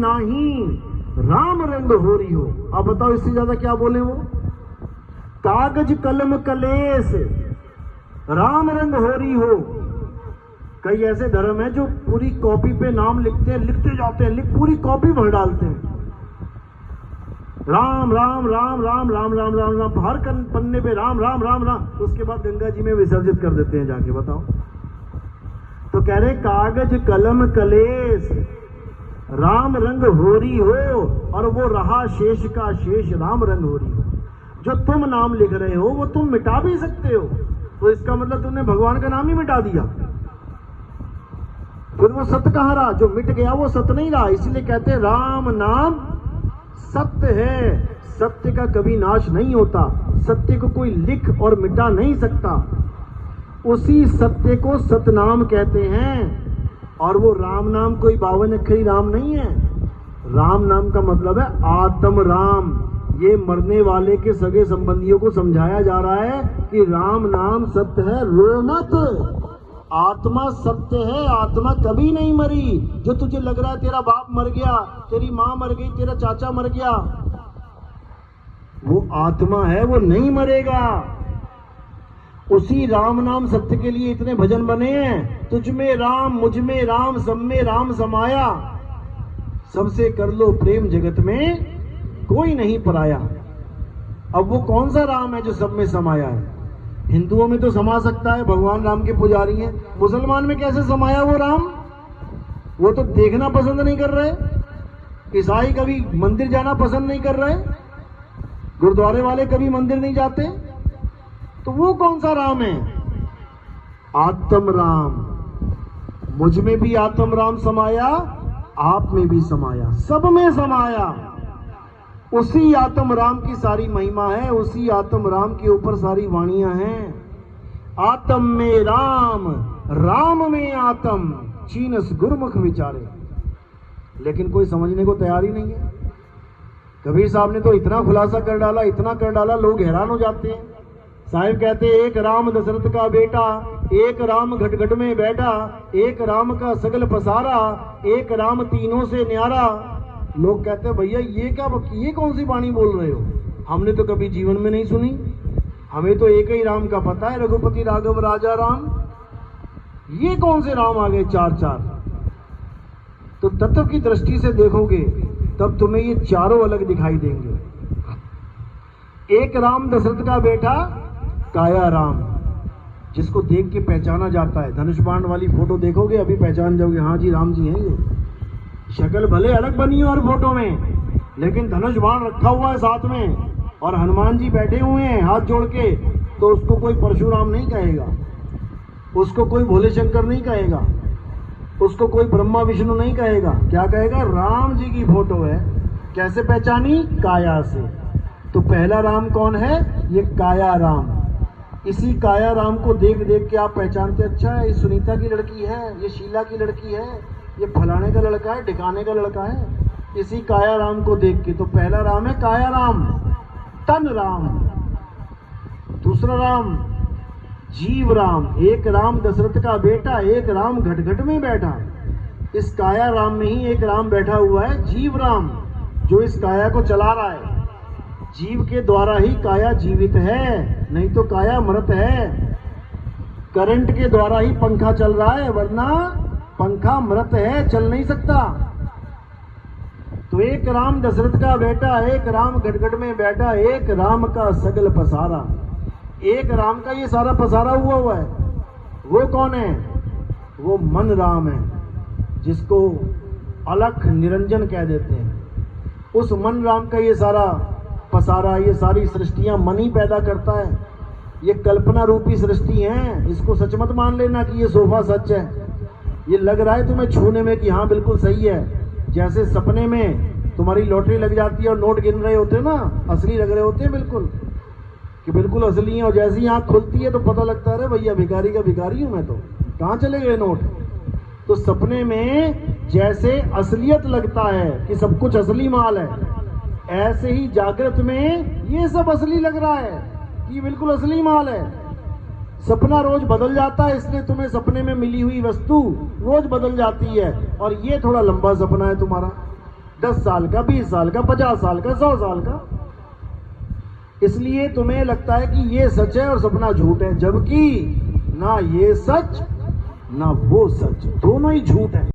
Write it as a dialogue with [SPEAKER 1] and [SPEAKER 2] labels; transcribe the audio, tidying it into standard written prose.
[SPEAKER 1] नाही राम रंग होरी हो। अब बताओ इससे ज्यादा क्या बोले वो। कागज कलम कलेस राम रंग होरी हो। कई ऐसे धर्म है जो पूरी कॉपी पे नाम लिखते हैं, लिखते जाते हैं, पूरी कॉपी भर डालते हैं, राम राम राम राम राम राम राम राम, हर पन्ने पे राम राम राम राम, उसके बाद गंगा जी में विसर्जित कर देते हैं जाके। बताओ। तो कह रहे कागज कलम कलेस राम रंग होरी हो, और वो रहा शेष का शेष राम रंग होरी हो। जो तुम नाम लिख रहे हो वो तुम मिटा भी सकते हो, तो इसका मतलब तुमने भगवान का नाम ही मिटा दिया, फिर वो सत्य कहाँ रहा? जो मिट गया वो सत्य नहीं रहा। इसलिए कहते हैं राम नाम सत्य है, सत्य का कभी नाश नहीं होता, सत्य को कोई लिख और मिटा नहीं सकता। उसी सत्य को सतनाम कहते हैं। और वो राम नाम कोई 52 अक्षरी राम नहीं है। राम नाम का मतलब है आत्म राम। ये मरने वाले के सगे संबंधियों को समझाया जा रहा है कि राम नाम सत्य है, रो मत। आत्मा सत्य है, आत्मा कभी नहीं मरी। जो तुझे लग रहा है तेरा बाप मर गया, तेरी माँ मर गई, तेरा चाचा मर गया, वो आत्मा है, वो नहीं मरेगा। उसी राम नाम सत्य के लिए इतने भजन बने हैं। तुझ में राम, मुझ में राम, सब में राम समाया, सबसे कर लो प्रेम, जगत में कोई नहीं पराया। अब वो कौन सा राम है जो सब में समाया है? हिंदुओं में तो समा सकता है, भगवान राम के पुजारी हैं। मुसलमान में कैसे समाया वो राम? वो तो देखना पसंद नहीं कर रहे। ईसाई कभी मंदिर जाना पसंद नहीं कर रहे, गुरुद्वारे वाले कभी मंदिर नहीं जाते, तो वो कौन सा राम है? आत्म राम। मुझ में भी आत्म राम समाया, आप में भी समाया, सब में समाया। उसी आत्म राम की सारी महिमा है, उसी आत्म राम के ऊपर सारी वाणियां हैं। आत्म में राम, राम में आत्म, चीनस गुरमुख विचारे। लेकिन कोई समझने को तैयार ही नहीं है। कबीर साहब ने तो इतना खुलासा कर डाला, इतना कर डाला, लोग हैरान हो जाते हैं। साहिब कहते हैं एक राम दशरथ का बेटा, एक राम घट घट में बैठा, एक राम का सगल पसारा, एक राम तीनों से न्यारा। लोग कहते हैं भैया ये कौन सी वाणी बोल रहे हो? हमने तो कभी जीवन में नहीं सुनी, हमें तो एक ही राम का पता है, रघुपति राघव राजा राम। ये कौन से राम आ गए चार चार? तो तत्व की दृष्टि से देखोगे तब तुम्हें ये चारों अलग दिखाई देंगे। एक राम दशरथ का बेटा काया राम, जिसको देख के पहचाना जाता है। धनुष बाण वाली फोटो देखोगे अभी पहचान जाओगे, हाँ जी राम जी हैं ये। शक्ल भले अलग बनी है और फोटो में, लेकिन धनुष बाण रखा हुआ है साथ में, और हनुमान जी बैठे हुए हैं हाथ जोड़ के, तो उसको कोई परशुराम नहीं कहेगा, उसको कोई भोले शंकर नहीं कहेगा, उसको कोई ब्रह्मा विष्णु नहीं कहेगा। क्या कहेगा? राम जी की फोटो है। कैसे पहचानी? काया से। तो पहला राम कौन है? ये काया राम। इसी काया राम को देख देख के आप पहचानते, अच्छा है ये सुनीता की लड़की है, ये शीला की लड़की है, ये फलाने का लड़का है, ढिकाने का लड़का है, इसी काया राम को देख के। तो पहला राम है काया राम, तन राम। दूसरा राम जीव राम। एक राम दशरथ का बेटा, एक राम घट घट में बैठा। इस काया राम में ही एक राम बैठा हुआ है जीव राम, जो इस काया को चला रहा है। जीव के द्वारा ही काया जीवित है, नहीं तो काया मृत है। करंट के द्वारा ही पंखा चल रहा है, वरना पंखा मृत है, चल नहीं सकता। तो एक राम दशरथ का बेटा, एक राम गटगट में बैठा, एक राम का सगल पसारा। एक राम का ये सारा पसारा हुआ है। वो कौन है? वो मन राम है, जिसको अलख निरंजन कह देते हैं। उस मन राम का ये सारा पसारा, ये सारी सृष्टियां मन ही पैदा करता है। ये कल्पना रूपी सृष्टि है, इसको सच मत मान लेना कि ये सोफा सच है। ये लग रहा है तुम्हें छूने में कि हाँ बिल्कुल सही है, जैसे सपने में तुम्हारी लॉटरी लग जाती है और नोट गिन रहे होते हैं ना, असली लग रहे होते हैं बिल्कुल, कि बिल्कुल असली है। और जैसे ही आँख खुलती है तो पता लगता है भैया भिखारी का भिखारी हूँ मैं, तो कहाँ चले गए नोट। तो सपने में जैसे असलियत लगता है कि सब कुछ असली माल है, ऐसे ही जागृत में ये सब असली लग रहा है कि बिल्कुल असली माल है। सपना रोज बदल जाता है, इसलिए तुम्हें सपने में मिली हुई वस्तु रोज बदल जाती है। और ये थोड़ा लंबा सपना है तुम्हारा, 10 साल का, 20 साल का, 50 साल का, 100 साल का। इसलिए तुम्हें लगता है कि ये सच है और सपना झूठ है, जबकि ना ये सच ना वो सच, दोनों ही झूठ है।